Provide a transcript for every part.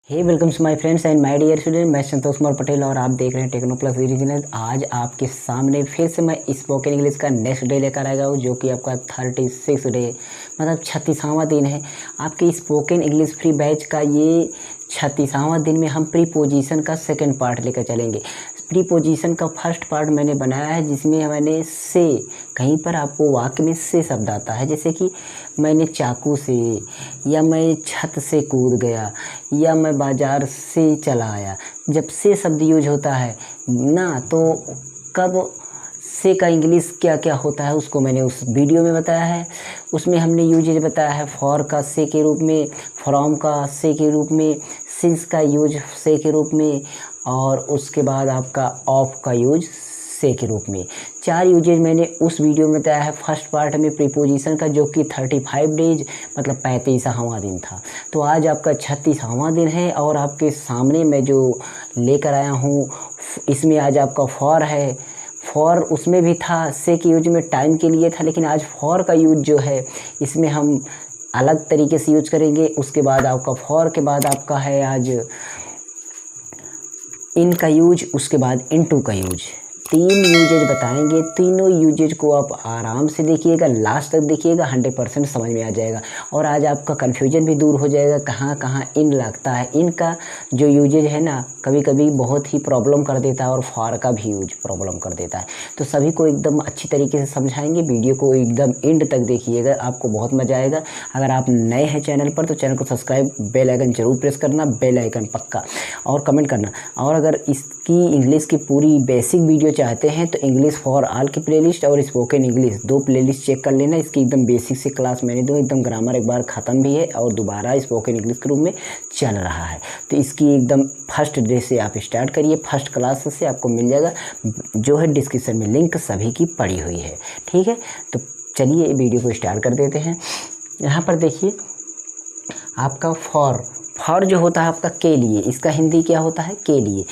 Hey welcome to my friends and my dear student. मैं संतोष कुमार पटेल और आप देख रहे हैं टेक्नो प्लस ओरिजिनल। आज आपके सामने फिर से मैं स्पोकन इंग्लिश का नेक्स्ट डे लेकर आएगा हूँ, जो कि आपका 36 डे मतलब 36वां दिन है। आपके स्पोकन इंग्लिश फ्री बैच का ये 36वां दिन में हम प्रीपोजिशन का सेकंड पार्ट लेकर चलेंगे। प्रीपोजिशन का फर्स्ट पार्ट मैंने बनाया है, जिसमें मैंने से, कहीं पर आपको वाक्य में से शब्द आता है, जैसे कि मैंने चाकू से, या मैं छत से कूद गया, या मैं बाजार से चला आया। जब से शब्द यूज होता है ना, तो कब से का इंग्लिश क्या क्या होता है उसको मैंने उस वीडियो में बताया है। उसमें हमने यूजेज बताया है फॉर का से के रूप में, फ्रॉम का से के रूप में, सिंस का यूज से के रूप में, और उसके बाद आपका ऑफ का यूज से के रूप में। 4 यूजेज मैंने उस वीडियो में बताया है फर्स्ट पार्ट में प्रीपोजिशन का, जो कि 35 डेज मतलब 35वां दिन था। तो आज आपका 36वां दिन है और आपके सामने मैं जो लेकर आया हूँ, इसमें आज आपका फॉर है। फॉर उसमें भी था, से के यूज में टाइम के लिए था, लेकिन आज फॉर का यूज जो है इसमें हम अलग तरीके से यूज करेंगे। उसके बाद आपका फॉर के बाद आपका है आज इन का यूज, उसके बाद इनटू का यूज। 3 यूजेज बताएंगे। तीनों यूजेज को आप आराम से देखिएगा, लास्ट तक देखिएगा, 100% समझ में आ जाएगा। और आज आपका कन्फ्यूजन भी दूर हो जाएगा, कहाँ कहाँ इन लगता है। इनका जो यूजेज है ना, कभी कभी बहुत ही प्रॉब्लम कर देता है, और फॉर का भी यूज प्रॉब्लम कर देता है। तो सभी को एकदम अच्छी तरीके से समझाएंगे। वीडियो को एकदम एंड तक देखिएगा, आपको बहुत मज़ा आएगा। अगर आप नए हैं चैनल पर तो चैनल को सब्सक्राइब, बेल आइकन जरूर प्रेस करना, बेल आइकन पक्का, और कमेंट करना। और अगर इसकी इंग्लिश की पूरी बेसिक वीडियो चाहते हैं तो इंग्लिश फॉर ऑल की प्लेलिस्ट और स्पोकन इंग्लिश 2 प्लेलिस्ट चेक कर लेना। इसकी एकदम बेसिक से क्लास मैंने दो, एकदम ग्रामर एक बार ख़त्म भी है और दोबारा स्पोकन इंग्लिश के रूप में चल रहा है। तो इसकी एकदम फर्स्ट डे से आप स्टार्ट करिए, फर्स्ट क्लास से आपको मिल जाएगा, जो है डिस्क्रिप्शन में लिंक सभी की पड़ी हुई है। ठीक है, तो चलिए वीडियो को स्टार्ट कर देते हैं। यहाँ पर देखिए आपका फॉर जो होता है आपका के लिए, इसका हिंदी क्या होता है? के लिए,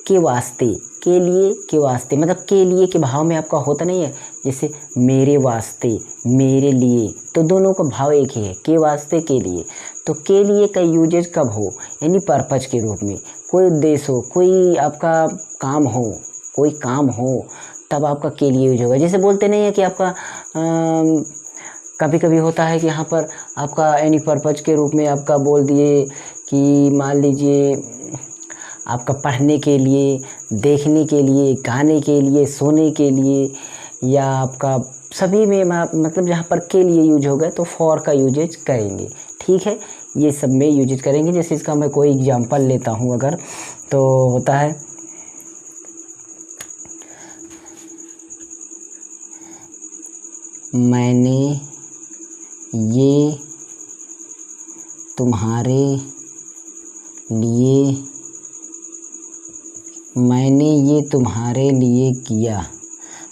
के वास्ते, के लिए, के वास्ते, मतलब के लिए के भाव में आपका होता नहीं है, जैसे मेरे वास्ते, मेरे लिए, तो दोनों का भाव एक ही है, के वास्ते, के लिए। तो के लिए का यूजेज कब हो? यानी पर्पज के रूप में, कोई उद्देश्य हो, कोई आपका काम हो, कोई काम हो, तब आपका के लिए यूज होगा। जैसे बोलते नहीं है कि आपका कभी कभी होता है कि यहाँ पर आपका एनी पर्पज के रूप में आपका बोल दिए कि मान लीजिए आपका पढ़ने के लिए, देखने के लिए, गाने के लिए, सोने के लिए, या आपका सभी में मतलब जहाँ पर के लिए यूज होगा तो फॉर का यूजेज करेंगे। ठीक है, ये सब में यूजेज करेंगे। जैसे इसका मैं कोई एग्जांपल लेता हूँ अगर, तो होता है मैंने ये तुम्हारे लिए, मैंने ये तुम्हारे लिए किया,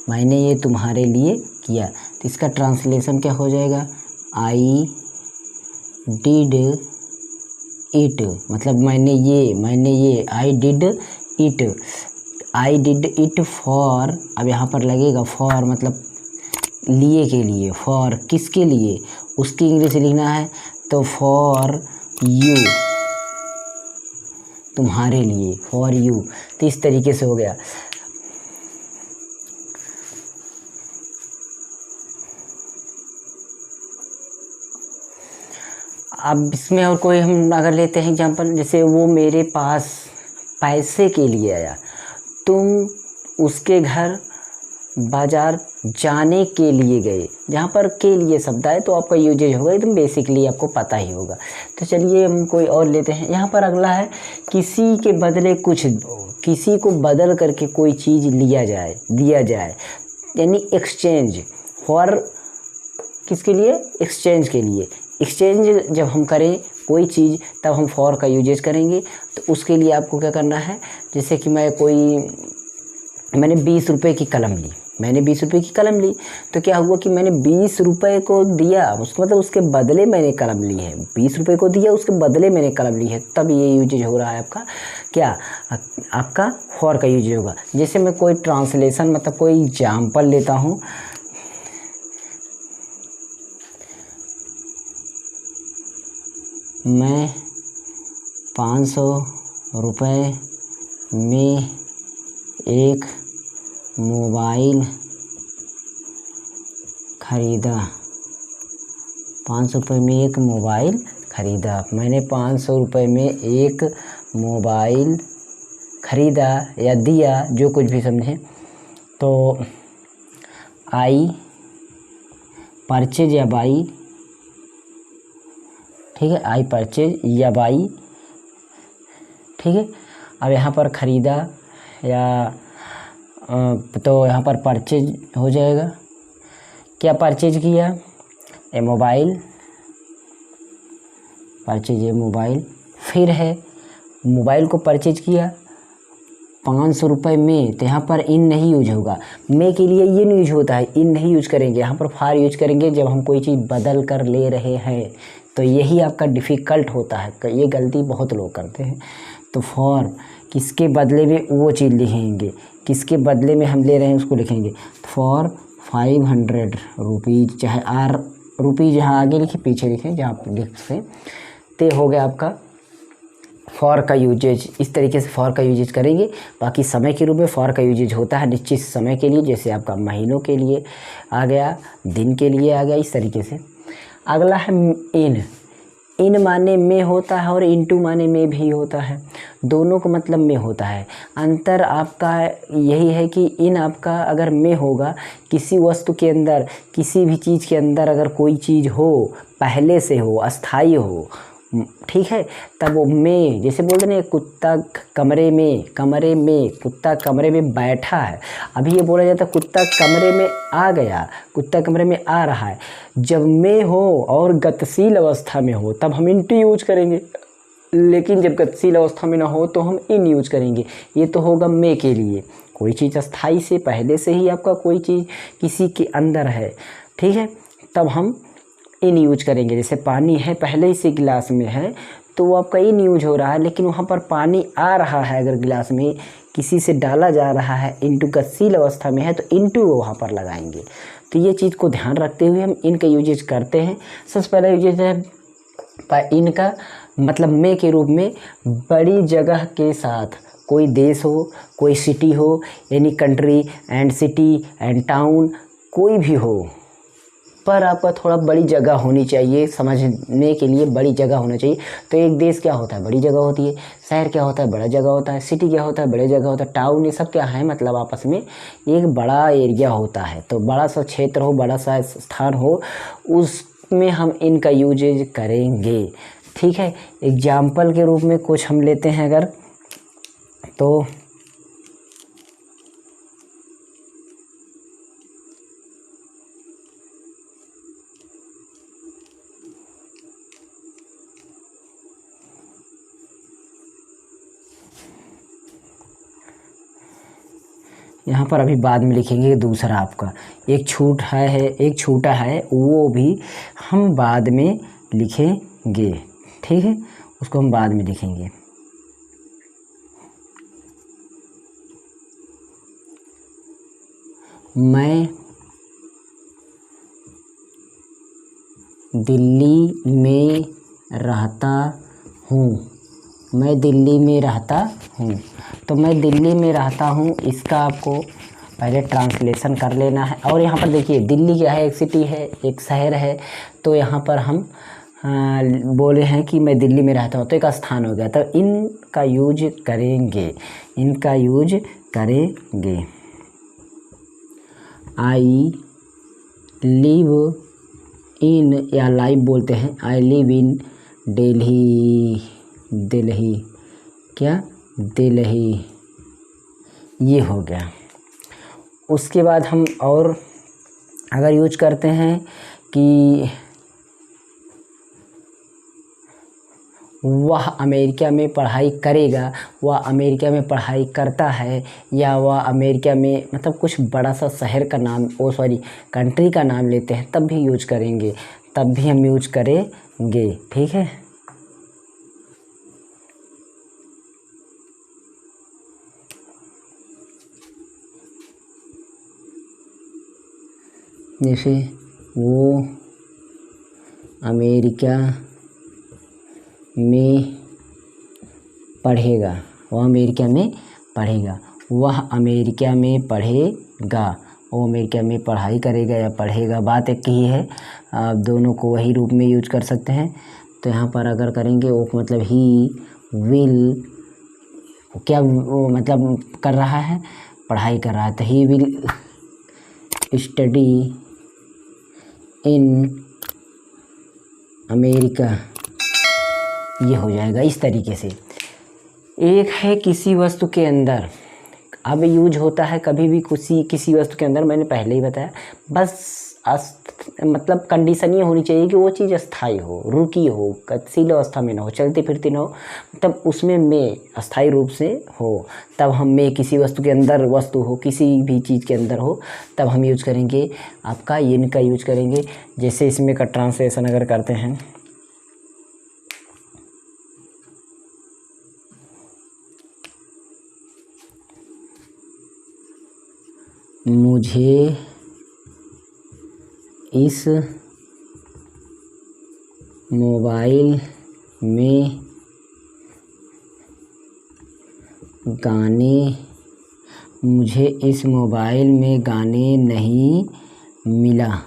मैंने ये तुम्हारे लिए किया। तो इसका ट्रांसलेशन क्या हो जाएगा? आई डिड इट, मतलब मैंने ये I did it, I did it for, अब यहाँ पर लगेगा फॉर मतलब लिए के लिए, फॉर किसके लिए, उसकी इंग्लिश लिखना है तो फॉर यू, तुम्हारे लिए, फॉर यू। तो इस तरीके से हो गया। अब इसमें और कोई हम अगर लेते हैं एग्जांपल, जैसे वो मेरे पास पैसे के लिए आया, तुम उसके घर बाजार जाने के लिए गए। जहाँ पर के लिए शब्द आए तो आपका यूजेज होगा, एकदम बेसिकली आपको पता ही होगा। तो चलिए हम कोई और लेते हैं। यहाँ पर अगला है किसी के बदले कुछ, किसी को बदल करके कोई चीज़ लिया जाए, दिया जाए, यानी एक्सचेंज। फॉर किसके लिए? एक्सचेंज के लिए। एक्सचेंज जब हम करें कोई चीज़ तब हम फॉर का यूजेज करेंगे। तो उसके लिए आपको क्या करना है, जैसे कि मैंने 20 रुपये की कलम ली, मैंने 20 रुपये की कलम ली, तो क्या हुआ कि मैंने 20 रुपये को दिया, उसको मतलब उसके बदले मैंने कलम ली है, 20 रुपये को दिया, उसके बदले मैंने कलम ली है, तब ये यूजेज हो रहा है आपका क्या? आपका फॉर का यूजेज होगा। जैसे मैं कोई ट्रांसलेशन मतलब कोई एग्जाम्पल लेता हूँ, मैं 500 रुपये में एक मोबाइल ख़रीदा। 500 रुपये में एक मोबाइल ख़रीदा। मैंने 500 रुपये में एक मोबाइल ख़रीदा या दिया, जो कुछ भी समझें। तो आई परचेज या बाई, ठीक है, आई परचेज या बाई, ठीक है। अब यहाँ पर ख़रीदा या तो यहाँ पर परचेज हो जाएगा। क्या परचेज किया? ए मोबाइल, परचेज ए मोबाइल। फिर है मोबाइल को परचेज किया 500 रुपये में, तो यहाँ पर इन नहीं यूज होगा। में के लिए ये नहीं यूज होता है, इन नहीं यूज करेंगे, यहाँ पर फार यूज करेंगे जब हम कोई चीज़ बदल कर ले रहे हैं। तो यही आपका डिफ़िकल्ट होता है, ये गलती बहुत लोग करते हैं। तो फॉर किसके बदले में वो चीज़ लिखेंगे, किसके बदले में हम ले रहे हैं उसको लिखेंगे। फॉर 500 रुपीज़, चाहे आर रुपीज़ जहाँ आगे लिखे पीछे लिखें, जहाँ आप लिख से। तो हो गया आपका फॉर का यूजेज। इस तरीके से फॉर का यूजेज करेंगे। बाकी समय के रूप में फॉर का यूजेज होता है निश्चित समय के लिए, जैसे आपका महीनों के लिए आ गया, दिन के लिए आ गया, इस तरीके से। अगला है इन। इन माने में होता है और इनटू माने में भी होता है, दोनों को मतलब में होता है। अंतर आपका यही है कि इन आपका अगर में होगा, किसी वस्तु के अंदर, किसी भी चीज़ के अंदर अगर कोई चीज़ हो, पहले से हो, अस्थाई हो, ठीक है, तब वो में, जैसे बोलते हैं कुत्ता कमरे में कुत्ता कमरे में बैठा है। अभी ये बोला जाता है कुत्ता कमरे में आ गया, कुत्ता कमरे में आ रहा है। जब में हो और गतिशील अवस्था में हो तब हम इनटू यूज करेंगे, लेकिन जब गतिशील अवस्था में ना हो तो हम इन यूज करेंगे। ये तो होगा में के लिए। कोई चीज़ अस्थाई से, पहले से ही आपका कोई चीज़ किसी के अंदर है, ठीक है, तब हम इन यूज करेंगे। जैसे पानी है, पहले ही से गिलास में है तो वो आपका इन यूज हो रहा है, लेकिन वहाँ पर पानी आ रहा है, अगर गिलास में किसी से डाला जा रहा है, इनटू गतिशील अवस्था में है तो इनटू वहाँ पर लगाएंगे। तो ये चीज़ को ध्यान रखते हुए हम इनका यूजेज करते हैं। सबसे पहला यूजेज है इनका, मतलब में के रूप में बड़ी जगह के साथ, कोई देश हो, कोई सिटी हो, any country and city and town, कोई भी हो, पर आपका थोड़ा बड़ी जगह होनी चाहिए, समझने के लिए बड़ी जगह होना चाहिए। तो एक देश क्या होता है? बड़ी जगह होती है। शहर क्या होता है? बड़ा जगह होता है। सिटी क्या होता है? बड़ी जगह होता है। टाउन, ये सब क्या है? मतलब आपस में एक बड़ा एरिया होता है। तो बड़ा सा क्षेत्र हो, बड़ा सा स्थान हो, उसमें हम इनका यूजेज करेंगे, ठीक है। एग्जाम्पल के रूप में कुछ हम लेते हैं अगर, तो यहाँ पर अभी बाद में लिखेंगे दूसरा आपका एक छूटा है वो भी हम बाद में लिखेंगे, ठीक है, उसको हम बाद में लिखेंगे। मैं दिल्ली में रहता हूँ। मैं दिल्ली में रहता हूँ। तो मैं दिल्ली में रहता हूँ, इसका आपको पहले ट्रांसलेशन कर लेना है। और यहाँ पर देखिए दिल्ली क्या है? एक सिटी है, एक शहर है। तो यहाँ पर हम बोले हैं कि मैं दिल्ली में रहता हूँ, तो एक स्थान हो गया। तो इनका यूज करेंगे, इनका यूज करेंगे। आई लिव इन, या लाइव बोलते हैं, I live in Delhi, Delhi, क्या? दिल्ली, ये हो गया। उसके बाद हम और अगर यूज करते हैं कि वह अमेरिका में पढ़ाई करेगा, वह अमेरिका में पढ़ाई करता है, या वह अमेरिका में, मतलब कुछ बड़ा सा शहर का नाम, कंट्री का नाम लेते हैं, तब भी यूज करेंगे, तब भी हम यूज करेंगे, ठीक है। जैसे वो अमेरिका में पढ़ेगा, वह अमेरिका में पढ़ेगा, वह अमेरिका में पढ़ेगा, वो अमेरिका में पढ़ाई करेगा या पढ़ेगा, बात एक ही है। आप दोनों को वही रूप में यूज कर सकते हैं। तो यहाँ पर अगर करेंगे वो मतलब ही विल, क्या वो मतलब कर रहा है, पढ़ाई कर रहा है, तो he will study in America, ये हो जाएगा इस तरीके से। एक है किसी वस्तु के अंदर, अब यूज होता है कभी भी किसी वस्तु के अंदर, मैंने पहले ही बताया। बस मतलब कंडीशन ये होनी चाहिए कि वो चीज़ अस्थाई हो, रुकी हो, गतिशील अवस्था में ना हो, चलती फिरती ना हो, तब उसमें में अस्थाई रूप से हो, तब हम में किसी वस्तु के अंदर वस्तु हो, किसी भी चीज़ के अंदर हो, तब हम यूज करेंगे आपका इन का यूज करेंगे। जैसे इसमें का ट्रांसलेशन अगर करते हैं, मुझे इस मोबाइल में मुझे इस मोबाइल में गाने नहीं मिला।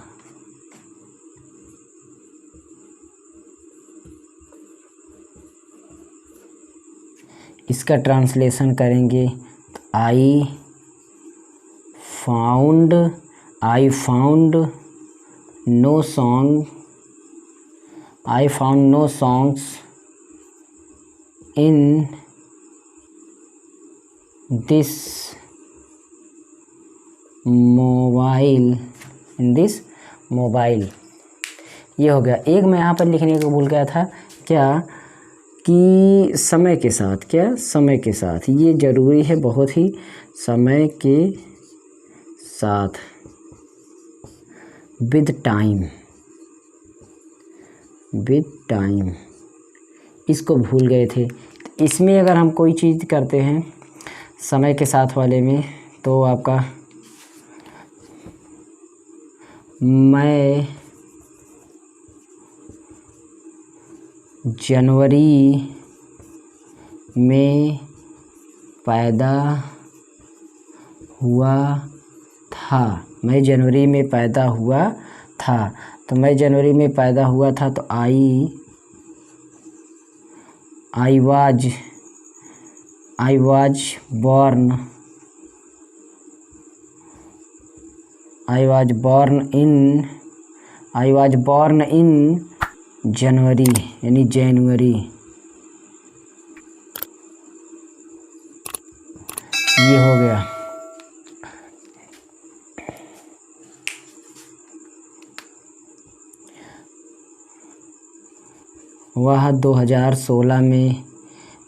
इसका ट्रांसलेशन करेंगे तो I found no songs in this mobile. ये हो गया। एक मैं यहाँ पर लिखने को भूल गया था, क्या कि समय के साथ, ये ज़रूरी है बहुत ही, समय के साथ, विद टाइम, इसको भूल गए थे। इसमें अगर हम कोई चीज़ करते हैं समय के साथ वाले में, तो आपका मैं जनवरी में पैदा हुआ था, मैं जनवरी में पैदा हुआ था, तो मैं जनवरी में पैदा हुआ था, तो आई वाज बॉर्न इन जनवरी, यानी जनवरी। ये हो गया। वह 2016 में,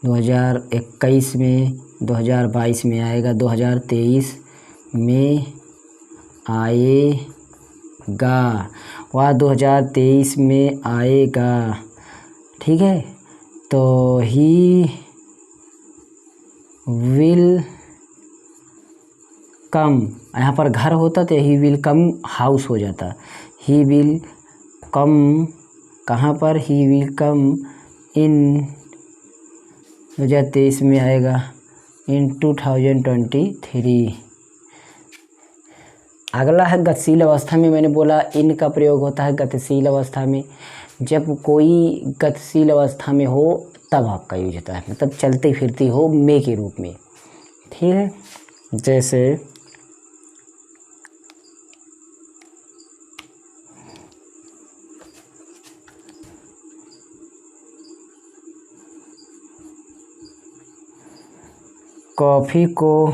2021 में, 2022 में आएगा, 2023 में आएगा, वह 2023 में आएगा। ठीक है, तो ही विल कम, यहाँ पर घर होता तो ही विल कम हाउस हो जाता, ही विल कम कहाँ पर, ही विल कम इन 2023 में आएगा, इन 2023। अगला है गतिशील अवस्था में। मैंने बोला इन का प्रयोग होता है गतिशील अवस्था में, जब कोई गतिशील अवस्था में हो तब आपका यूज होता है, मतलब चलती फिरती हो में के रूप में। ठीक है, जैसे कॉफ़ी को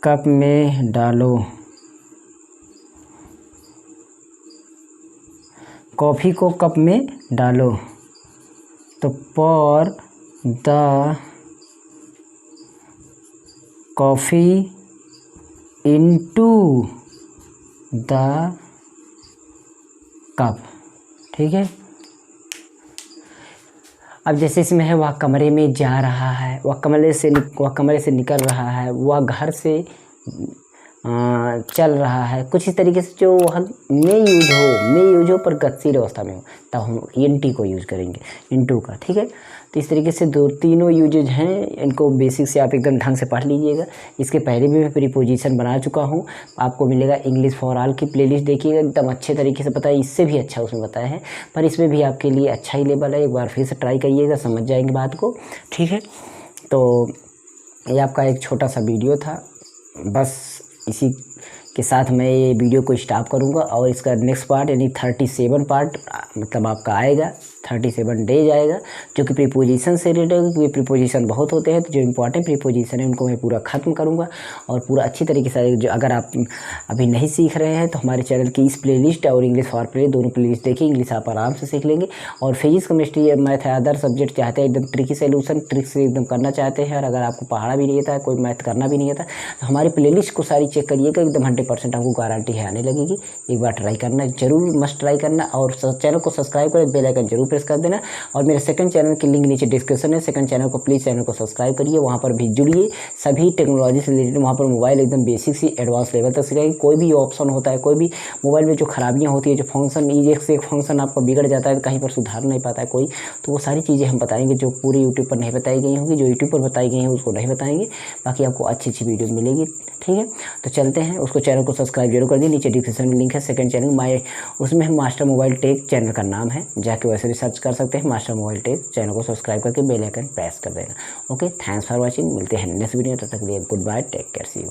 कप में डालो, कॉफ़ी को कप में डालो, तो pour the coffee into the cup। ठीक है, अब जैसे इसमें है वह कमरे में जा रहा है, वह कमरे से निकल रहा है, वह घर से चल रहा है, कुछ इस तरीके से जो में यूज हो पर गतिशील अवस्था में हो, तब हम इन को यूज़ करेंगे, इनटू का। ठीक है, तो इस तरीके से तीनों यूजेज हैं, इनको बेसिक से आप एकदम ढंग से पढ़ लीजिएगा। इसके पहले भी मैं प्रीपोजिशन बना चुका हूँ, आपको मिलेगा इंग्लिश फॉर ऑल की प्लेलिस्ट, देखिएगा एकदम अच्छे तरीके से पता है, इससे भी अच्छा उसमें बताया है, पर इसमें भी आपके लिए अच्छा ही लेवल है। एक बार फिर से ट्राई करिएगा, समझ जाएंगे बात को। ठीक है, तो ये आपका एक छोटा सा वीडियो था, बस इसी के साथ मैं ये वीडियो को स्टॉप करूँगा और इसका नेक्स्ट पार्ट यानी 37 पार्ट मतलब आपका आएगा, 37 डेज आएगा, जो कि प्रीपोजिशन से रिलेटेड है, क्योंकि प्रीपोजिशन बहुत होते हैं, तो जो इंपॉर्टेंट प्रीपोजिशन है उनको मैं पूरा ख़त्म करूँगा और पूरा अच्छी तरीके से। जो अगर आप अभी नहीं सीख रहे हैं तो हमारे चैनल की इस प्लेलिस्ट और इंग्लिश फॉर प्ले दोनों प्लेलिस्ट देखिए, इंग्लिश आप आराम से सीख लेंगे। और फिजिक्स केमिस्ट्री या मैथ है अदर सब्जेक्ट चाहते हैं एकदम ट्रिकी सोल्यूशन, ट्रिक से एकदम करना चाहते हैं, और अगर आपको पढ़ा भी नहीं आता है, कोई मैथ करना भी नहीं आता, तो हमारी प्लेलिस्ट को सारी चेक करिएगा, एकदम 100% आपको गारंटी है आने लगेगी। एक बार ट्राई करना जरूर, मस्ट ट्राई करना, और चैनल को सब्सक्राइब करें, बेल आइकन जरूर प्रेस कर देना। और मेरे सेकंड चैनल की लिंक नीचे डिस्क्रिप्शन है, सेकंड चैनल को प्लीज़ चैनल को सब्सक्राइब करिए, वहाँ पर भी जुड़िए, सभी टेक्नोलॉजी से रिलेटेड वहाँ पर मोबाइल एकदम बेसिक से एडवांस लेवल तक सिखाएंगे। कोई भी ऑप्शन होता है, कोई भी मोबाइल में जो खराबियाँ होती है, जो फंक्शन एक से एक फंक्शन आपका बिगड़ जाता है, कहीं पर सुधार नहीं पाता है कोई, तो वो सारी चीज़ें हम बताएंगे जो पूरे यूट्यूब पर नहीं बताई गई होंगी, जो यूट्यूब पर बताई गई हैं उसको नहीं बताएंगे, बाकी आपको अच्छी अच्छी वीडियो मिलेगी। ठीक है, तो चलते हैं, उसको चैनल को सब्सक्राइब जरूर कर दिए, नीचे डिस्क्रिप्शन में लिंक है सेकंड चैनल उसमें हम मास्टर मोबाइल टेक चैनल का नाम है, जाके वैसे भी सर्च कर सकते हैं, मास्टर मोबाइल टेक। चैनल को सब्सक्राइब करके बेल आइकन प्रेस कर देना। ओके, थैंक्स फॉर वाचिंग, मिलते हैं नेक्स्ट वीडियो, तब तक के लिए good bye, take care, see you.